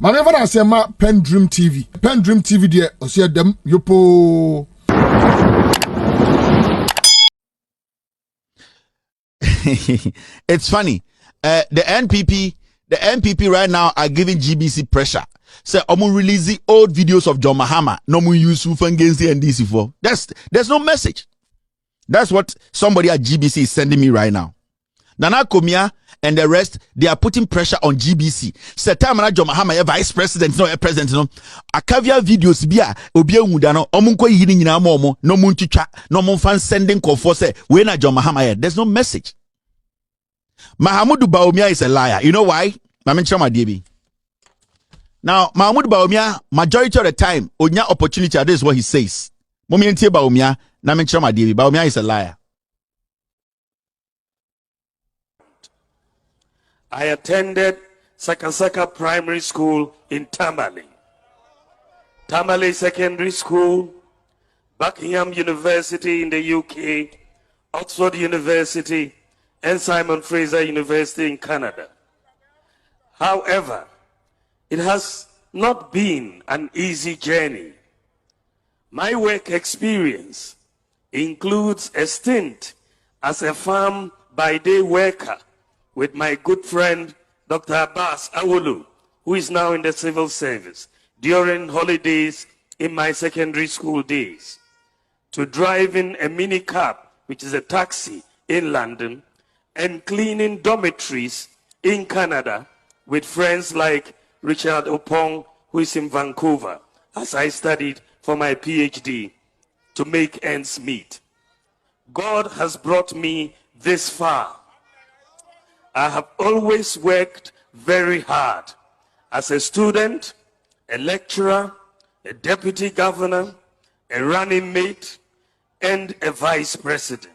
Manever I say ma PENDREAM TV. PENDREAM TV there, I see them yopo. It's funny. The NPP right now are giving GBC pressure. Say, I'm gonna release the old videos of John Mahama. No more use against the NDC for. There's no message. That's what somebody at GBC is sending me right now. Nana Komia and the rest, they are putting pressure on GBC. Say time na John Mahama vice president, no president, no. Akavia videos bia obi ehunda no omunko yini nyina mo no muntwitwa no monfan sending call for say we na John Mahama. There's no message. Mahamudu Bawumia is a liar. You know why? Now Mahamudu Bawumia, majority of the time, onya opportunity, this is what he says. Momientie Bawumia, Bawumia is a liar. I attended Sakasaka Primary School in Tamale. Tamale Secondary School, Buckingham University in the UK, Oxford University, and Simon Fraser University in Canada. However, it has not been an easy journey. My work experience includes a stint as a farm by day worker with my good friend Dr. Abbas Awolu, who is now in the civil service, during holidays in my secondary school days, to driving a mini cab, which is a taxi in London, and cleaning dormitories in Canada with friends like Richard Opong, who is in Vancouver, as I studied for my PhD to make ends meet. God has brought me this far. I have always worked very hard as a student, a lecturer, a deputy governor, a running mate, and a vice president.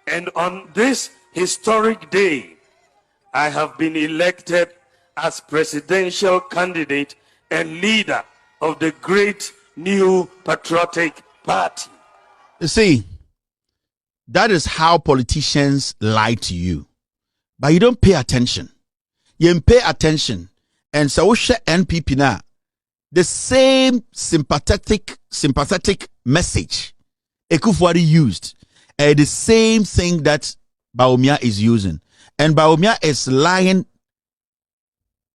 And on this historic day, I have been elected as presidential candidate and leader of the great new patriotic party. You see, that is how politicians lie to you. But you don't pay attention. You pay attention. And so NPP now, the same sympathetic message Ekufuori used. The same thing that Bawumia is using. And Bawumia is lying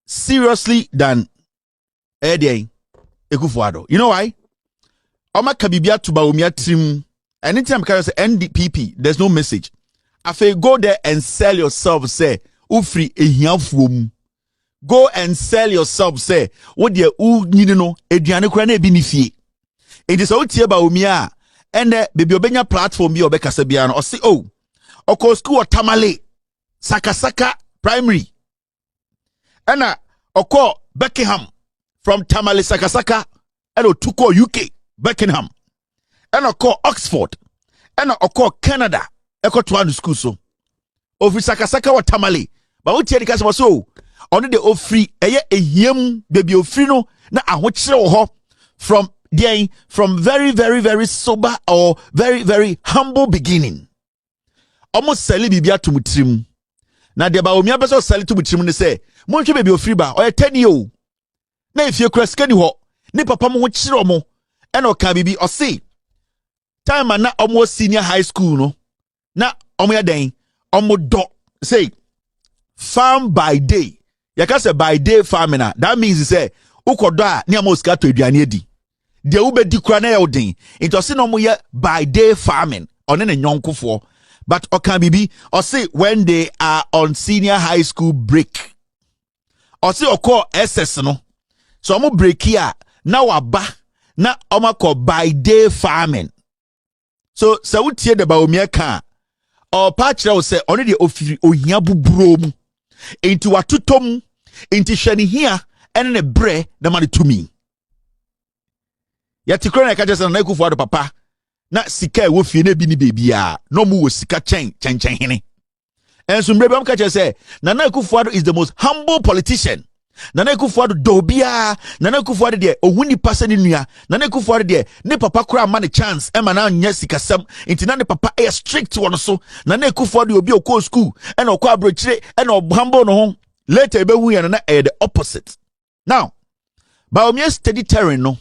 seriously than Ekufuori. You know why? Oma kabibia to Bawumia trim. Anytime I say NDPP, there's no message. Afe go there and sell yourself, say, ufri ehiafum. Go and sell yourself, say, what the no eduane kura na ebi ni fie. It is all tie Bawumia. And baby obenya platform bi obekasa bia no say oh oko school Tamale Sakasaka Primary and oko Buckingham from Tamale Sakasaka and otuko UK Buckingham and oko Oxford and oko Canada eko to one school so ofri Sakasaka wa Tamale but what tie kasa so on the ofri eye ehiem baby ofri no na ahokyere wo ho from very sober or very humble beginning. Almost sell bibia to mutrim. Na de Bawumia beso sell to mutrim ne say, "Monhwe baby ofri ba, o 10 year o." Na if you crash ni ho, ni papa mo kyere omo, e na oka bibi o say, time na omo senior high school no. Na omo ya den, omo do say farm by day. Yaka say by day farming na. That means say ukodo a ni amoska to aduane adi. The ube di kura na yodin. It was no more by day farming on any yonkufo. But okan bibi or say when they are on senior high school break. Or say oko SS no. So omo break here now aba na omo ko by day farming. So we tie the Bawumia kan or patch will say only the ofiri ohia bubrom into watutom into shani here and a bre the money to me. Yati krona ka jesa na Ekufuori papa na sika e wo fie na bi ni bebia no mu wo sika chen hene enso mbrebe am ka jesa na Ekufuori is the most humble politician. Na Ekufuori dobia na Ekufuori de ohuni pasa ni nua na Ekufuori de ne papa kura ma ne chance e ma na nya sika sam inti na ne papa e strict won so na Ekufuori obi okọ school e na okọ abrochire e na humble no ho later be hu ya na the opposite. Now, Bawumia steady terrain no.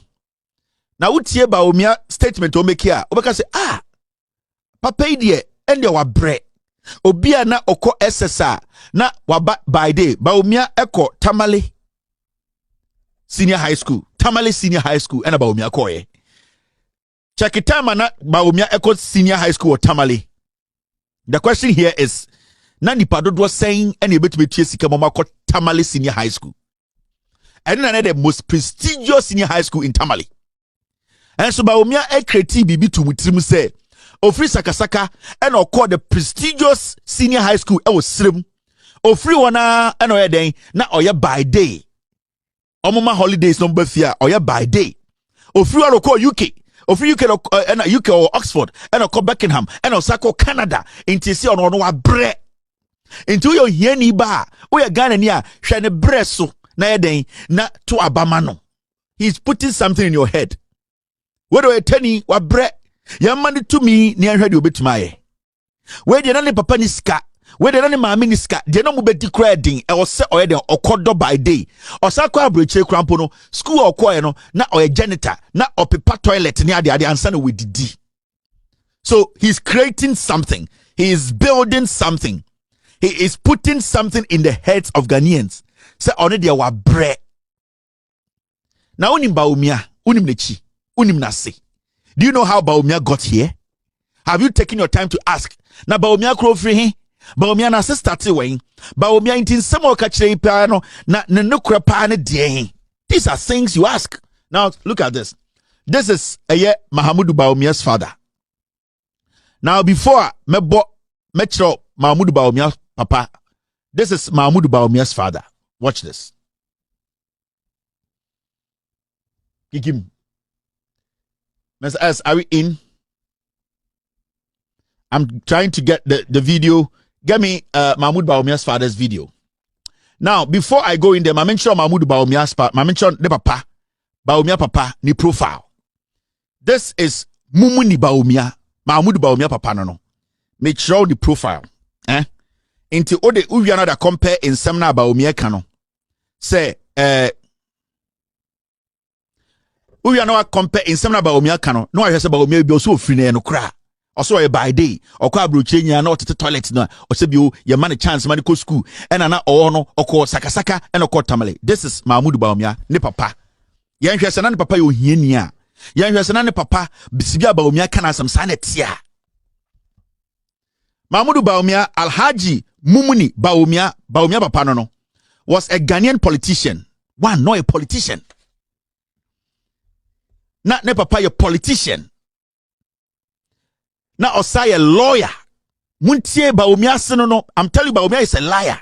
Now utie Bawumia statement o make here. Obeka say papa idie ende wa bre. Obia na oko SSR na waba by day Bawumia eko Tamale Senior High School. Tamale Senior High School and Bawumia koye. Check it time na Bawumia eko Senior High School or Tamale. The question here is na nipa dodo saying any betumi tie sika mama ko Tamale Senior High School. And then the most prestigious senior high school in Tamale. And so Bawumia create bibi to mutrim say ofri sakasaka and or call the prestigious senior high school e was srim. Ofri wana and oya den na oya by day. Omoma holidays number fear oya by day. Ofri wana call UK. Ofri UK and UK or Oxford and or call Beckenham and or sako Canada into see on wa bre. Into your yeni ba oya Ghana niya shane bre so. Na to abamano. He's putting something in your head. What do I tell you? What bre? Young money to me near head you bit my. Where the nani papa niska? Where the nani mami niska? The no mubeti creding. I was set already or kodo by day. Or sakwa breche crampono. School or choir no. Na or a janitor. Na or paper toilet near the answer with D. So he's creating something. He is building something. He is putting something in the heads of Ghanaians. Say already wa bre. Now unim Bawumia, unim nechi, unim nasi. Do you know how Bawumia got here? Have you taken your time to ask? Na Bawumia kro free he? Bawumia na se start weighing. Bawumia intin samo kachire piano na nukra pa ne die. These are things you ask. Now look at this. This is Mahamudu Bawumia's father. Now before metro Mahamudu Bawumia's papa, this is Mahamudu Bawumia's father. Watch this. Mr. S, are we in? I'm trying to get the video. Get me Mahmoud Bawumia's father's video. Now, before I go in there, I mention Mahmoud Bawumia's I mention the papa. Bawumia papa ni profile. This is Mumuni Bawumia. Mahmoud Bawumia papa no. Make sure the profile. Into ode uwiana da compare in semna Bawumia kano. Say uwiana compare in semna Bawumia kano. No I say Bawumia bi so free na no kra. Also a by day or kwa broche nya na otete toilet na o se bio ye man chance man go school and na o no okọ sakasaka and okọ Tamale. This is Mahmoud Bawumia ne papa. Ye nhwese na ne papa yo hiani a. Ye nhwese na ne papa bisibia Bawumia kana sam sanetia. Mahmoud Bawumia Alhaji Mumuni Bawumia papa no was a Ghanaian politician. One, not a politician. Not ne papa a politician. Now Osai a lawyer. Muntie Bawumia no. I'm telling you, Bawumia is a liar.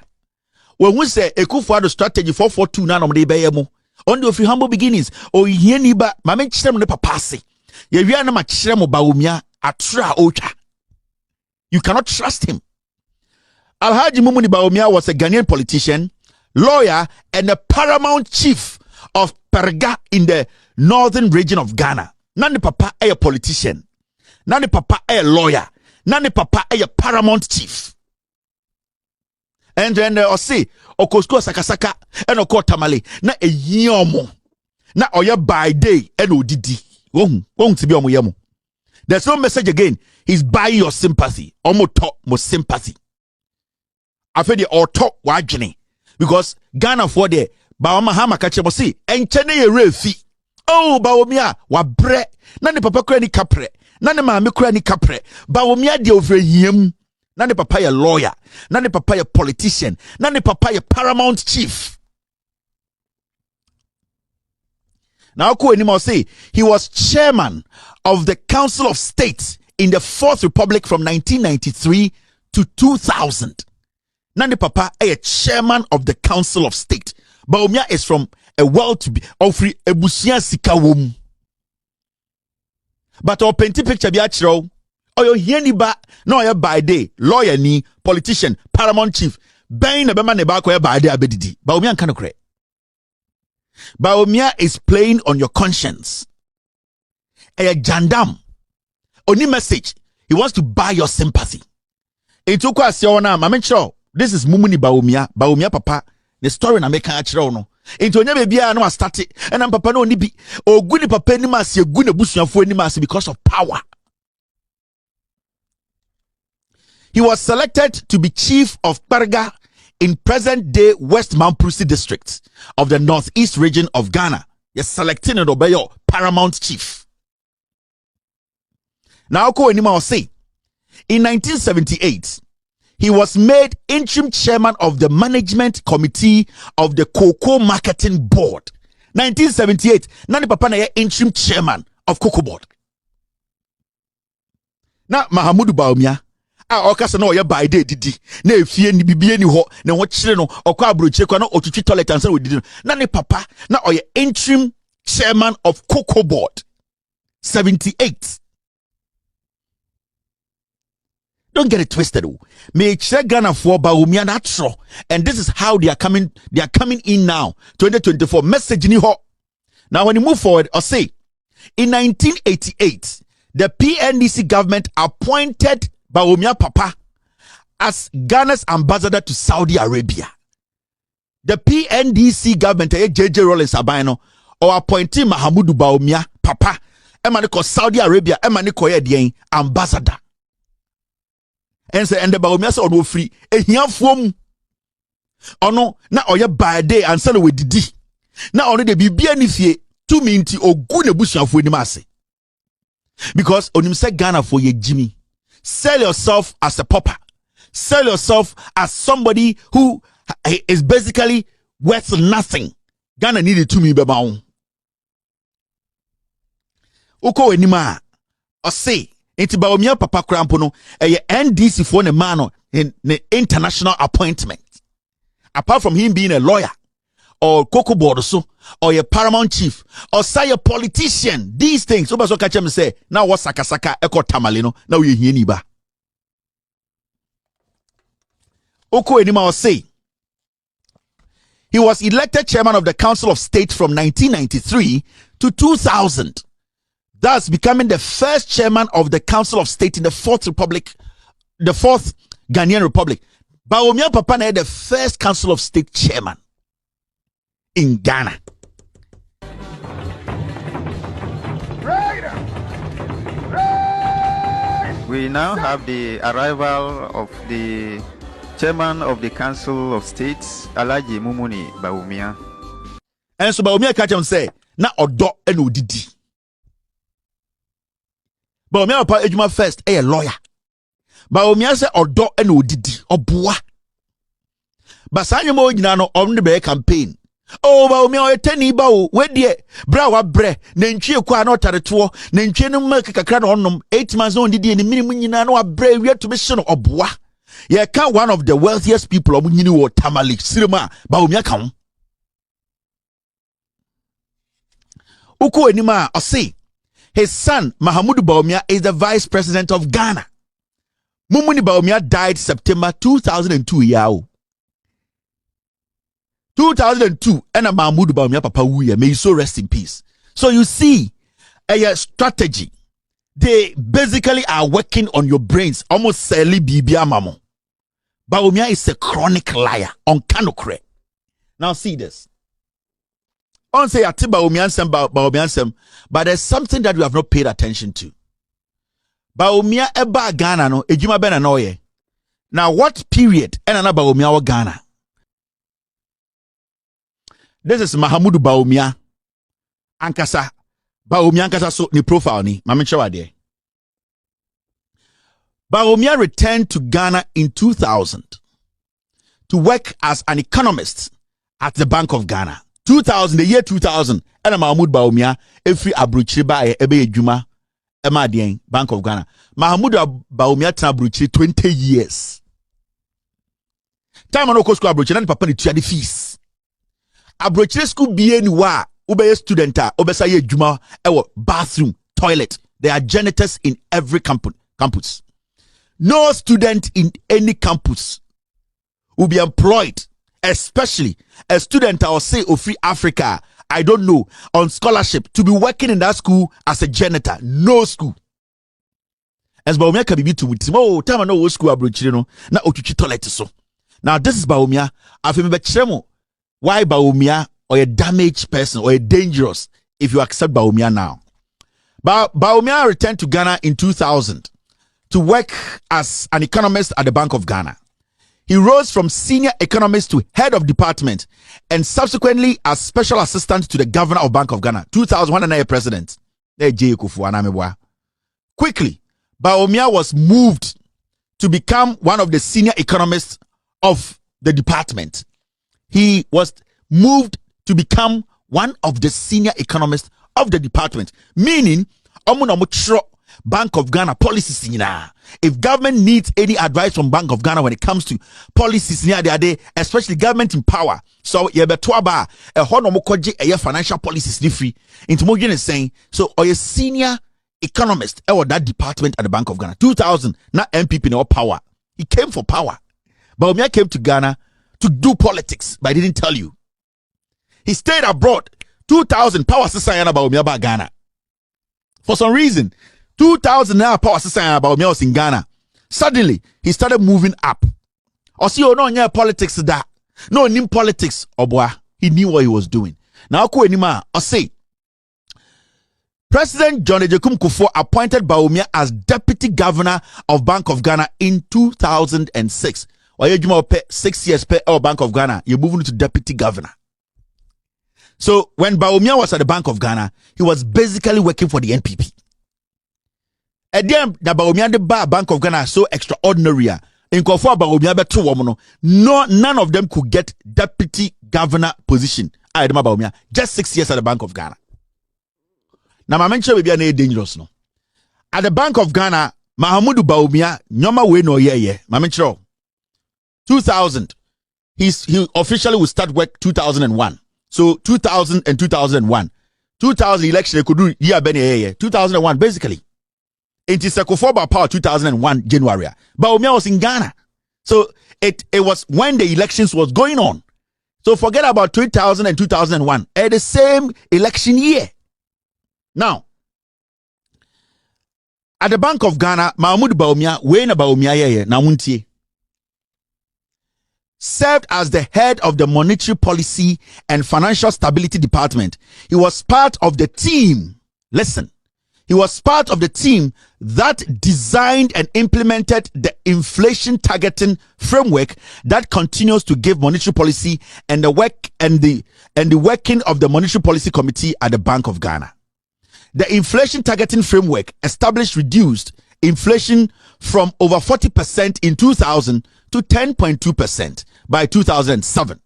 When we say Ekufuado strategy 442 na no de beyemo. On the humble beginnings. O hieni ba mame chirem ne papa se. Ye wi na ma chirem Bawumia atra ocha. You cannot trust him. Alhaji Mumuni Bawumia was a Ghanaian politician, lawyer, and a paramount chief of Perga in the northern region of Ghana. Nani papa a politician. Nani papa a lawyer. Nani papa a paramount chief. And then say okosko sakasaka and oko Tamale na a yomo na oya by day and odidi. Won't be omo yemo. There's no message again. He's buying your sympathy. Almost talk more sympathy. I feel the auto wajini because Ghana for the Bawama hama kache mo si enchene ye refi. Oh Bawumia wa bre nani papa kura ni kapre nani maami kura ni kapre Bawumia de over him nani papa ye lawyer nani papa ye politician nani papa ye paramount chief. Now I'll say he was chairman of the Council of State in the Fourth Republic from 1993 to 2000. Nani Papa a chairman of the Council of State. Bawumia is from a well-to-be offering ebusia sikawum. But our penti picture be achro. Or your hieni ba no ya by day lawyer ni politician paramount chief. Bain abema neba ko ya by day abedidi. Bawumia nkano kre. Bawumia is playing on your conscience. A jandam. Only message. He wants to buy your sympathy. It took us your name. I'm sure this is Mumuni Bawumia. Bawumia papa. The story na make a no. Into onye bia no start and papa no ni bi ogu ni papa ni mase egu na busuafo ni mase because of power. He was selected to be chief of Parga in present-day West Mamprusi district of the northeast region of Ghana. Yes, selecting an obeyo paramount chief. Now, I'll say, in 1978, he was made interim chairman of the management committee of the Cocoa Marketing Board. 1978, Nani Papa na interim chairman of Cocoa Board. Now, Mahamudu Bawumia. Okasa no ye by day didi na efie ni bibie ni ho na wo kire no okwa abroche kwa na otwitwi toilet ansa we didi na ne papa na oye interim chairman of Cocoa Board. 78. Don't get it twisted. Me kire Ghana for Bawumia na tro, and this is how they are coming in now 2024 message ni ho. Now when you move forward, I'll say in 1988 the PNDC government appointed Bawumia Papa as Ghana's ambassador to Saudi Arabia. The PNDC government, JJ Rollins Abano, or appointing Mahamudu Bawumia Papa, Emaniko Saudi Arabia, Emaniko Yedien, ambassador. And say, and the Bawumia said, no free, a young form. Oh no, now oya by day and sell with Didi. Now only the BBNFA 2 minutes or good bush of Winimase. Because on him said Ghana for ye Jimmy. Sell yourself as a pauper. Sell yourself as somebody who is basically worth nothing. Ghana needed to me bebaun. Uko enima or say into Bawumia Papa Crampono a NDC for the man in the international appointment. Apart from him being a lawyer or Cocoa Board or a paramount chief or say a politician, these things so catch him say now what sakasaka eko tamalino now you hear niba oko enima say he was elected chairman of the Council of State from 1993 to 2000, thus becoming the first chairman of the Council of State in the fourth Ghanaian Republic. Bawumia Papa na the first Council of State chairman in Ghana. We now have the arrival of the chairman of the Council of States, Alhaji Mumuni Bawumia. And so Bawumia catch him say, na odo eno didi. Bawumia Papa ejuma first a lawyer. Bawumia say odo eno didi oboa. Basanya mo nyina no on the campaign. Oh, Bawumia o teni ba o we de bra wa bre na ntwie kwa na otareto na ntwie no mak kakra na onnom 8 months on didi ni minimum nyina na wa bre wi to be se no oboa. Ye ka one of the wealthiest people omu nyini wo Tamale Sirima Bawumia kan. Uko enima o say his son Mahamudu Bawumia is the vice president of Ghana. Mumuni Bawumia died September 2002 yao. 2002 and Mahamudu Bawumia Papa wuye, may you so rest in peace. So you see a strategy. They basically are working on your brains, almost selling bibia mamo. Bawumia is a chronic liar on Kanokre. Now see this. On say ati Bawumia, but there's something that we have not paid attention to. Bawumia eba Ghana no ejuma bena noye. Now what period ena Bawumia wa Ghana? This is Mahamudu Bawumia Ankasa. Bawumia Ankasa so ni profile ni. Mamichewa de. Bawumia returned to Ghana in 2000 to work as an economist at the Bank of Ghana. 2000, the year 2000, and Mahamudu Bawumia every abruchiba ebe ejuma emadien Bank of Ghana. Mahamudu Bawumia tabruchi 20 years. Time anoko school abruchi na papa ni tuya the fees. Abrochire school be ni wa ubeye student obesa ye juma ewo bathroom toilet. There are janitors in every campus. No student in any campus will be employed, especially a student or say of Free Africa, I don't know, on scholarship to be working in that school as a janitor. No school. As Bawumia can be to with oh time no school abrochire no na otuchi toilet so. Now this is Bawumia. I remember chemo. Why Bawumia or a damaged person or a dangerous if you accept Bawumia now. Bawumia returned to Ghana in 2000 to work as an economist at the Bank of Ghana. He rose from senior economist to head of department and subsequently as special assistant to the governor of Bank of Ghana. 2001 president. Quickly, Bawumia was moved to become one of the senior economists of the department. He was moved to become one of the senior economists of the department, meaning Bank of Ghana policies. If government needs any advice from Bank of Ghana when it comes to policies, especially government in power, so you better a financial policies free. Into Mogen is saying, so or a senior economist or that department at the Bank of Ghana. 2000, not MPP no power. He came for power. Bawumia came to Ghana to do politics, but I didn't tell you. He stayed abroad. 2000 power Sasayana Bawumia ba Ghana. For some reason, 2000 now power Sasayana Bawumia was in Ghana. Suddenly, he started moving up. Or see, no, yeah, politics that. No, in politics, boy, he knew what he was doing. Now, or say, President John Ejekum Kufuor appointed Bawumia as deputy governor of Bank of Ghana in 2006. Or you 6 years per Bank of Ghana, you're moving to deputy governor. So when Bawumia was at the Bank of Ghana, he was basically working for the NPP. And then the Bawumia the Bank of Ghana so extraordinary. In Kofor Bawumia beto womono, none of them could get deputy governor position. Bawumia just 6 years at the Bank of Ghana. Now my mention will be an dangerous no. At the Bank of Ghana, Mahamudu Bawumia nyoma we no ye. My mention 2000. He officially will start work 2001. So 2000 and 2001. 2000 election could do year bene 2001 basically. It is a Kofoba power 2001 January. Bawumia was in Ghana. So it was when the elections was going on. So forget about 2000 and 2001. At the same election year. Now, at the Bank of Ghana, Mahmoud Bawumia, Wayne Bawumia Namuntie, served as the head of the Monetary Policy and Financial Stability Department. He was part of the team. Listen, he was part of the team that designed and implemented the inflation targeting framework that continues to give monetary policy and the work and the working of the Monetary Policy Committee at the Bank of Ghana. The inflation targeting framework established reduced inflation from over 40% in 2000 to 10.2% by 2007,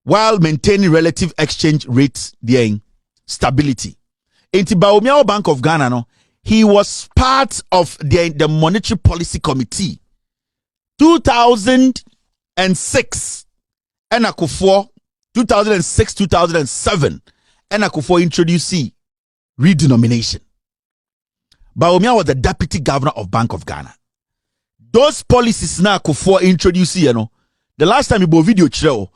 while maintaining relative exchange rate stability. In Bawumia Bank of Ghana, no, he was part of the Monetary Policy Committee. 2006, and Kufuor, 2006, 2007, and Kufuor introduced redenomination. Bawumia was the deputy governor of Bank of Ghana. Those policies now Kufuor introduced, the last time you bought video show,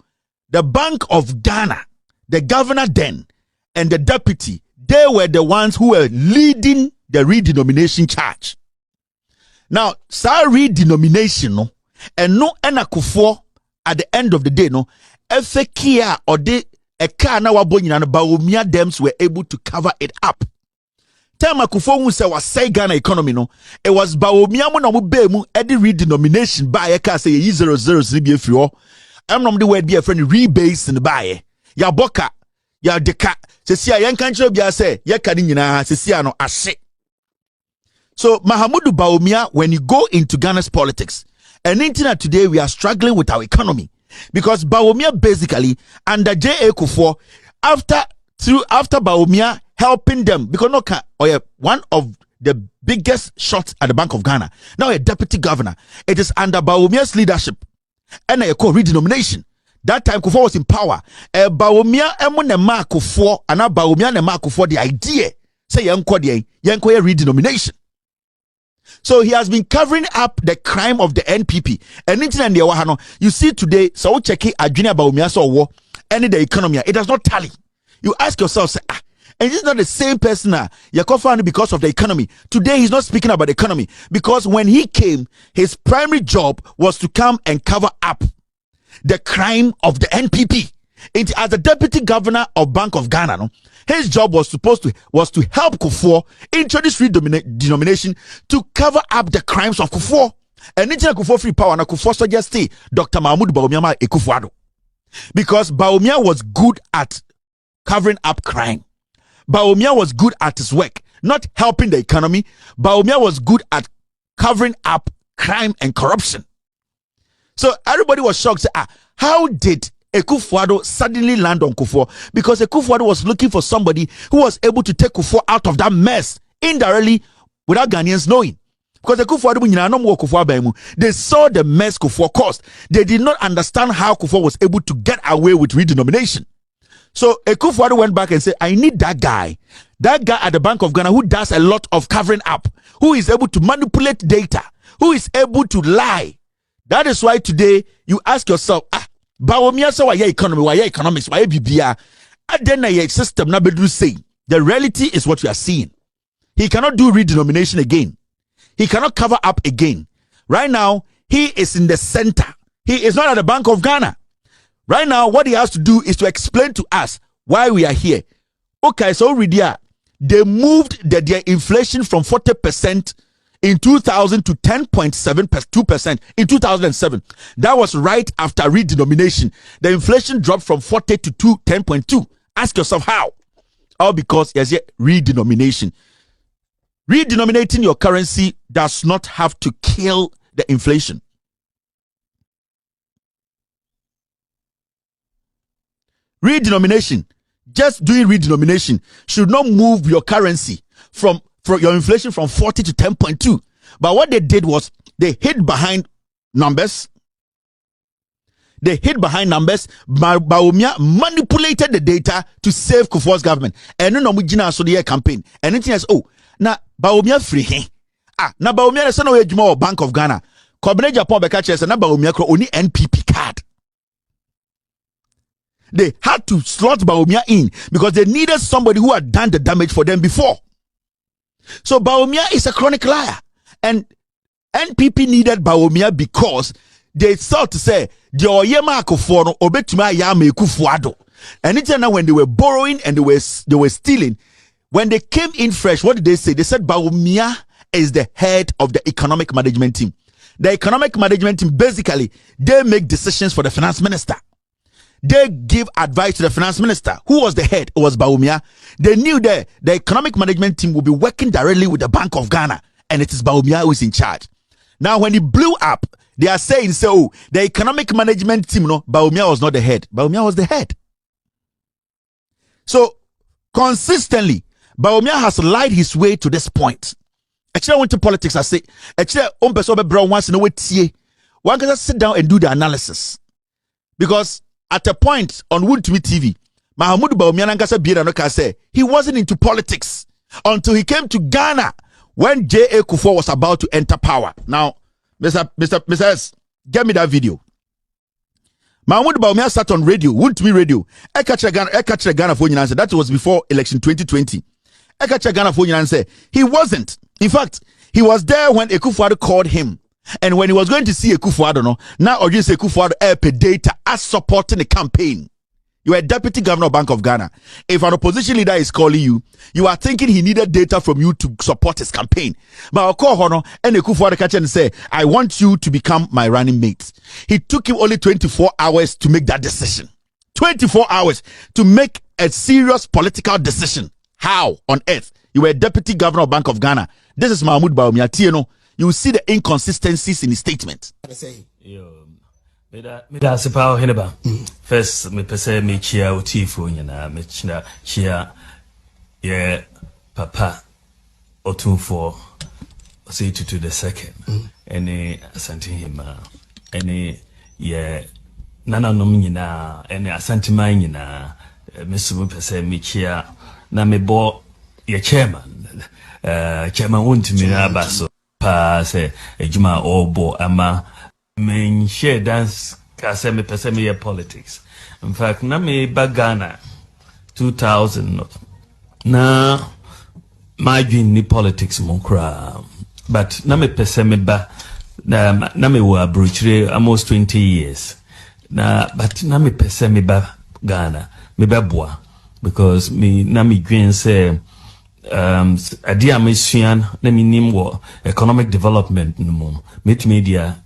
the Bank of Ghana, the governor then, and the deputy, they were the ones who were leading the redenomination charge. Now, redenomination, no, and no Kufuor at the end of the day, no, FKA or they a car now Bawumia dems were able to cover it up. Time Kufuor say was say Ghana economy no, it was Bawumia mo na mo be mu e de redenomination ba ye ka say ye 00 be free o. Am no the word be a friend rebase in the buy. Ya boka, ya deka. Se sia yen kan kire bia say ye ka ni nyina se sia no ahye. So Mahamudu Bawumia, when you go into Ghana's politics, and internet today we are struggling with our economy because Bawumia basically under J.A. Kufuor after Bawumia helping them because one of the biggest shots at the Bank of Ghana, now a deputy governor. It is under Bawumia's leadership and a redenomination. That time Kufuor was in power. Bawumia emunema Kufuor and Bawumia nema Kufuor the idea say yanko redenomination. So he has been covering up the crime of the NPP. And you see today, so check it Adwene Bawumia so war and the economy. It does not tally. You ask yourself, say, and this is not the same person because of the economy. Today he's not speaking about the economy because when he came, his primary job was to come and cover up the crime of the NPP. As the deputy governor of Bank of Ghana, no, his job was to help Kufuor introduce redenomination to cover up the crimes of Kufuor. And into Kufuor free power, na Kufuor suggest Dr. Mahmoud Bawumia Ekufuado. Because Bawumia was good at covering up crime. Bawumia was good at his work, not helping the economy. Bawumia was good at covering up crime and corruption. So everybody was shocked. Say, how did Ekufuado suddenly land on Kufuor? Because Ekufuado was looking for somebody who was able to take Kufuor out of that mess indirectly without Ghanaians knowing. Because they saw the mess Kufuor caused. They did not understand how Kufuor was able to get away with redenomination. So Ekufuado went back and said, I need that guy at the Bank of Ghana who does a lot of covering up, who is able to manipulate data, who is able to lie. That is why today you ask yourself, Bawumia so why economy, why economics, why BBA? Then a system na bedu say. The reality is what we are seeing. He cannot do redenomination again. He cannot cover up again. Right now, he is in the center. He is not at the Bank of Ghana. Right now, what he has to do is to explain to us why we are here. Okay, so they moved their inflation from 40% in 2000 to 10.72% in 2007. That was right after redenomination. The inflation dropped from 40 to 10.2. Ask yourself how. All because there's a redenomination. Redenominating your currency does not have to kill the inflation. Redenomination, just doing redenomination should not move your currency from your inflation from 40 to 10.2. But what they did was they hid behind numbers. Bawumia manipulated the data to save Kufuor's government. And no mujina so the campaign. And it is na Bawumia free. Na Bawumia is no ejuma Bank of Ghana. Kobene Japan beka chese na Bawumia ko only NPP card. They had to slot Bawumia in because they needed somebody who had done the damage for them before. So Bawumia is a chronic liar. And NPP needed Bawumia because they thought to say, and it's now when they were borrowing and they were stealing, when they came in fresh, what did they say? They said Bawumia is the head of the economic management team. The economic management team, basically, they make decisions for the finance minister. They give advice to the finance minister. Who was the head? It was Bawumia. They knew that the economic management team will be working directly with the Bank of Ghana, and it is Bawumia who is in charge. Now, when it blew up, they are saying, so the economic management team, no, Bawumia was not the head. Bawumia was the head. So, consistently, Bawumia has lied his way to this point. Actually, I went to politics, I say, actually, one can sit down and do the analysis. Because at a point on Wood to Me TV, Mahmoud Bawumia said he wasn't into politics until he came to Ghana when J.A. Kufuor was about to enter power. Now, Mr. S, get me that video. Mahmoud Bawumia sat on radio, Wood to Me radio. Ghana for United. That was before election 2020. Ghana for United. He wasn't. In fact, he was there when Ekufuado called him. And when he was going to see Ekufuado, no, now or just Ekufuado pay data as supporting the campaign. You are a deputy governor of Bank of Ghana. If an opposition leader is calling you, you are thinking he needed data from you to support his campaign. But I'll call Hono and Ekufuado catch and say, I want you to become my running mate. He took him only 24 hours to make that decision. 24 hours to make a serious political decision. How on earth? You were a deputy governor of Bank of Ghana. This is Mahmoud Bawumia. Tieno. You will see the inconsistencies in his statement. First, me pese me chia utifu nyina me chia ye papa otunfo say to the second. Any asante hima any ye nana nom nyina any asante man nyina me sumu pese me chia na me bo ye chairman won't me na baso pa say ejuma obo ama men share dance kase me pese me politics. In fact, na me bagana 2000 na my dream ni politics monkra, but na me pese me ba na me wa bruchre almost 20 years na but na me pese me ba Ghana. Me beboa because me na me dream say adia me suan na me nim wo economic development no mo media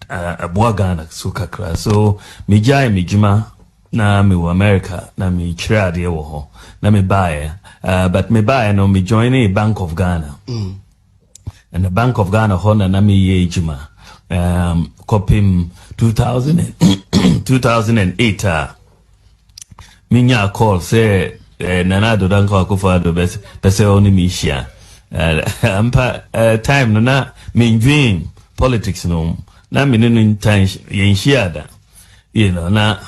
aboa Ghana so kakra so me jai me juma na me wo America na me kire ade wo ho na me buy but me buy no me join a Bank of Ghana and the Bank of Ghana ho na me ye juma kopim 2008 minya call say nana do dan ko for do bese oni mi hia ampa time no na me dream politics no na me no time yen hia da you know na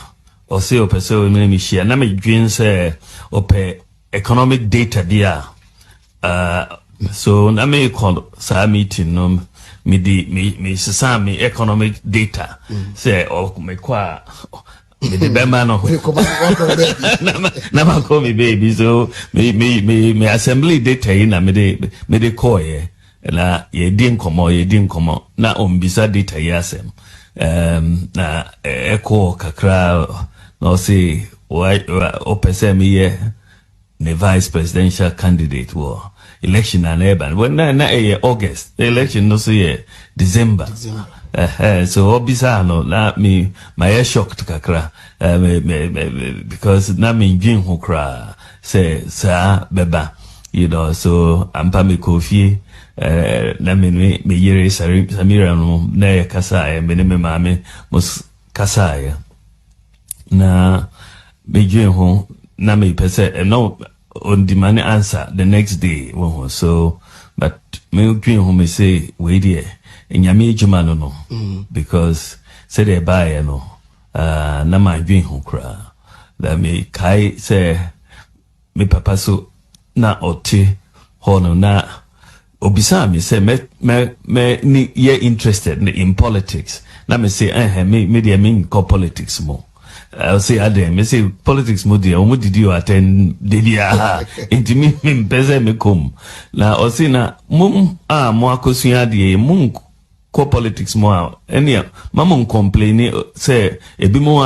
o se o pese o mi hia na me dream say ope economic data dia so na me call sa meeting no me di me sesa me economic data say o me kwa me the bema no na ma call me baby so me assembly data na me de call ye na ye din komo na ombisa data yasem na echo kakra no say why o pese me ye the vice presidential candidate war election and urban when na August the election no say December. So obisa no na me my shocked kakra because na me dream ho kra say sa beba you know so ampa me kofi na me yere Samira no na kasa me ne me mame mos kasa na me dream ho na me pese no on demand answer the next day so but me dream ho me say we there nyame juma no because say they buy no na ma dream ho kra that me kai say me papa so na oti ho no na obisa me say me ni ye interested in politics na me say me dey mean ko politics mo I'll say Adam, me say politics mo dey omo did you attend dia inti me pese me kom na o say na mum mo akosua dey mum ko politics mo enia mama complain say ebi mo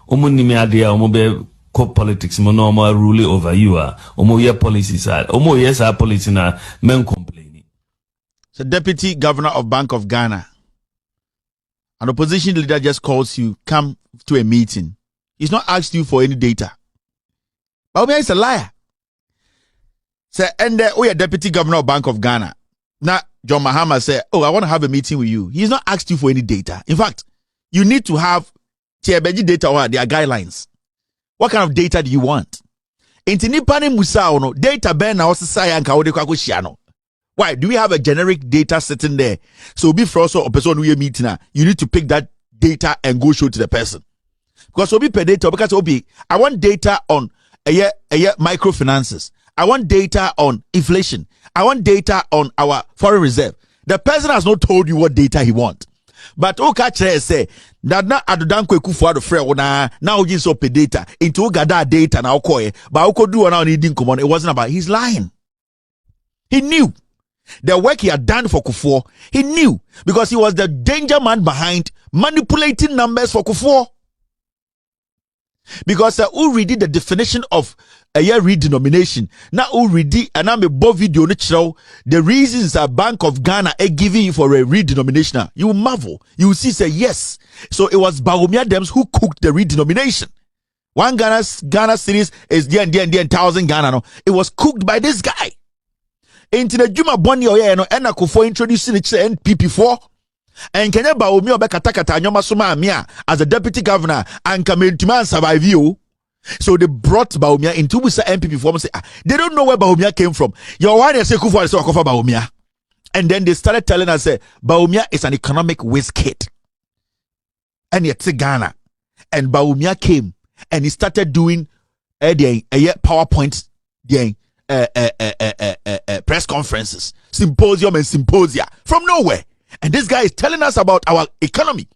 omo nimi ade omo be ko politics mo no mo rule over you omo ye policies omo yes policy na men complain. So Deputy Governor of Bank of Ghana, an opposition leader just calls you, come to a meeting. He's not asked you for any data. Bawumia is a liar. Say, and we are Deputy Governor of Bank of Ghana. Now, John Mahama said, oh, I want to have a meeting with you. He's not asked you for any data. In fact, you need to have TBG data or their guidelines. What kind of data do you want? Intinipani Musa no data ben na osisa ya nka wode kwako shiano. Why? Do we have a generic data sitting there? So before also a person we are meeting, you need to pick that data and go show to the person. Because Obi per data, because Obi, I want data on a year microfinances. I want data on inflation. I want data on our foreign reserve. The person has not told you what data he wants. But Okache say that na adudanko ekufu ado frɛ wona na oji so pe data into gada data na okoye but okodu na need common. It wasn't about. He's lying. He knew the work he had done for Kufuor. He knew because he was the danger man behind manipulating numbers for Kufuor. Because already the definition of a year redenomination now already and I'm a video the reasons a Bank of Ghana are giving you for a redenomination. You will marvel. You will see say yes. So it was Bawumia Dems who cooked the redenomination. One Ghana series is the 1,000 Ghana. No, it was cooked by this guy. Into the Juma Boni or no and Kufuor introducing it to NPP4. And Kenya Bawumia Bekatakata Nyoma Suma Mia as a deputy governor and Kameltiman survive you. So they brought Bawumia into Busa MPP form. Say they don't know where Bawumia came from. Your one say Kufuor say Okofa Bawumia. And then they started telling us say Bawumia is an economic whiz kid. And yet Ghana. And Bawumia came and he started doing a PowerPoint press conferences, symposium and symposia from nowhere. And this guy is telling us about our economy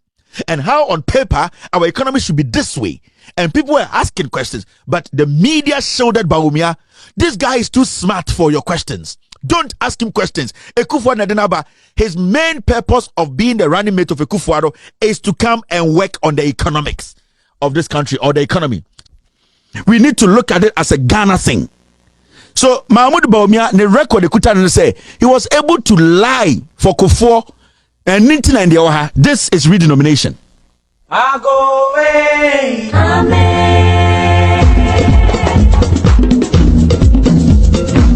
and how on paper our economy should be this way. And people were asking questions, but the media showed Bawumia, this guy is too smart for your questions. Don't ask him questions. Ekufuor, his main purpose of being the running mate of Ekufuor is to come and work on the economics of this country or the economy. We need to look at it as a Ghana thing. So Mahmoud Bawumia, the record the Kutan say he was able to lie for Kufuor and Nintin and the this is redenomination. I go away. Amen.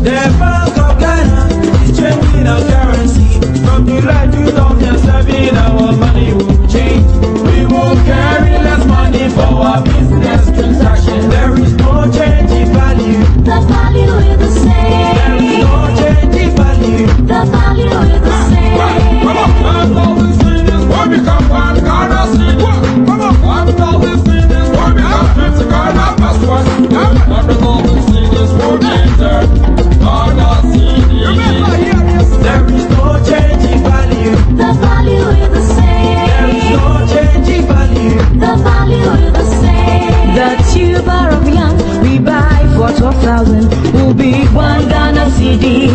The Bank of Ghana is changing our currency. From July 2007, our money will change. We will carry less money for our business transaction. There is no change in value. The value is the same. There is no change in value. The value is the same. Come on, I'm always saying this. When we come one, Ghana see what? Come on, I'm always saying this. When we come to Ghana, that's what. I'm always saying this. When we enter Ghana see this. There is no change in value. The value is the same. There is no change in value. The value is the same. The tuber of yam we buy for 12,000 will be 1 Ghana CD,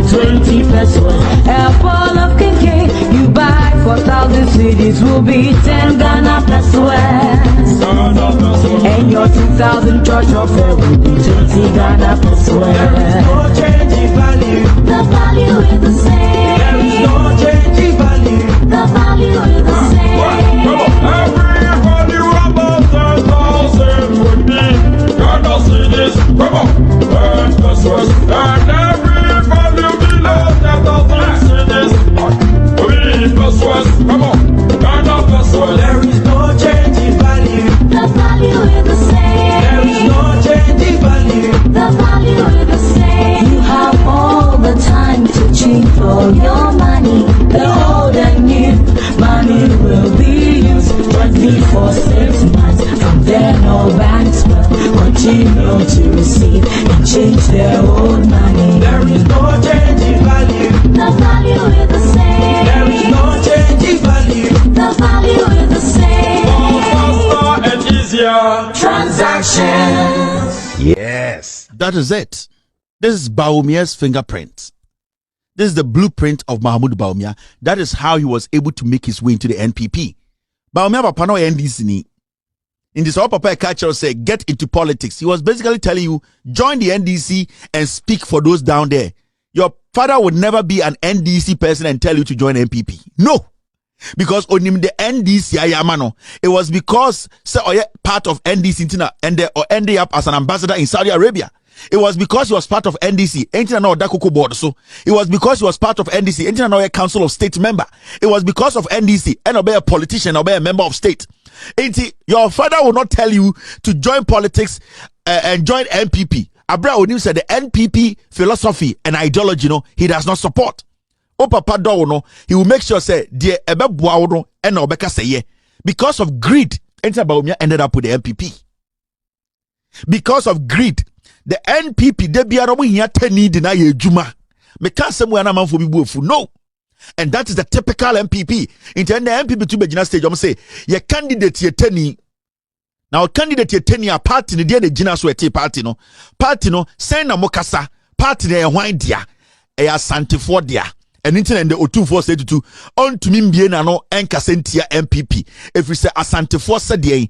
20 pesos. A ball of KK you buy for 1,000 CDs will be 10 Ghana pesos. And your 2,000 church offer will be 20 Ghana pesos. There is no change in value. The value is the same. There is no change in value. The value is the same. Every value above 10,000 would be Ghana cedis. Come on, 10 pesos. And every value below 10,000 cedis will be pesos. Come on, Ghana pesos. There is no change in value. The value is the same. There is no change in value. The value is the same. You have all the time to change for your money. The old and new money will be used jointly for 6 months. From then, no banks will continue to receive and change their old money. There is no change in value. The value is the same. There is no change in value. The value is the same. More faster and easier Transactions. Yes, that is it. This is Bawumia's fingerprint. This is the blueprint of Mahmoud Bawumia. That is how he was able to make his way into the NPP. Bawumia papa no NDC ni. In this all papa culture say get into politics. He was basically telling you join the NDC and speak for those down there. Your father would never be an NDC person and tell you to join NPP. No. Because onim the NDC ayamano. It was because say part of NDC and they ended up as an ambassador in Saudi Arabia. It was because he was part of NDC. So it was because he was part of NDC. Council of State member. It was because of NDC and obey a politician, obey a member of state. Your father will not tell you to join politics and join NPP. Abra Onim said the NPP philosophy and ideology, he does not support. O papa do he will make sure say the ebe bua and obeka say yeah. Because of greed, Bawumia ended up with the NPP. Because of greed, the NPP de biara mo hia tani de na ye adwuma. Me kan sem we na manfo bi buofu. No. And that is the typical NPP. In the NPP to be gina stage say ye candidate ye tani. Now candidate ye tani a party ne de na gina so ete party no. Party no sen na mokasa. Party na ye hwan dia. E asante for dia. And internet the O24 say to on to me na no enkasentia NPP. If we say asante for say de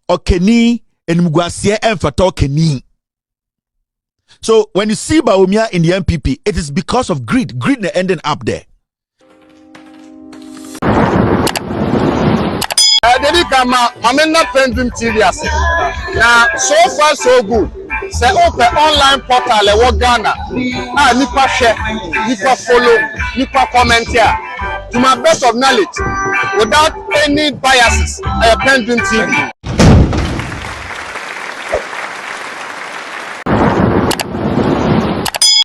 okeni enmguasie emfata okeni. So when you see Bawumia in the NPP, it is because of greed. Greed ending up there. PENDREAM TV now so far so good. Say open online portal e Ghana. Nipa share, nipa follow, nipa comment here. To my best of knowledge, without any biases, PENDREAM TV.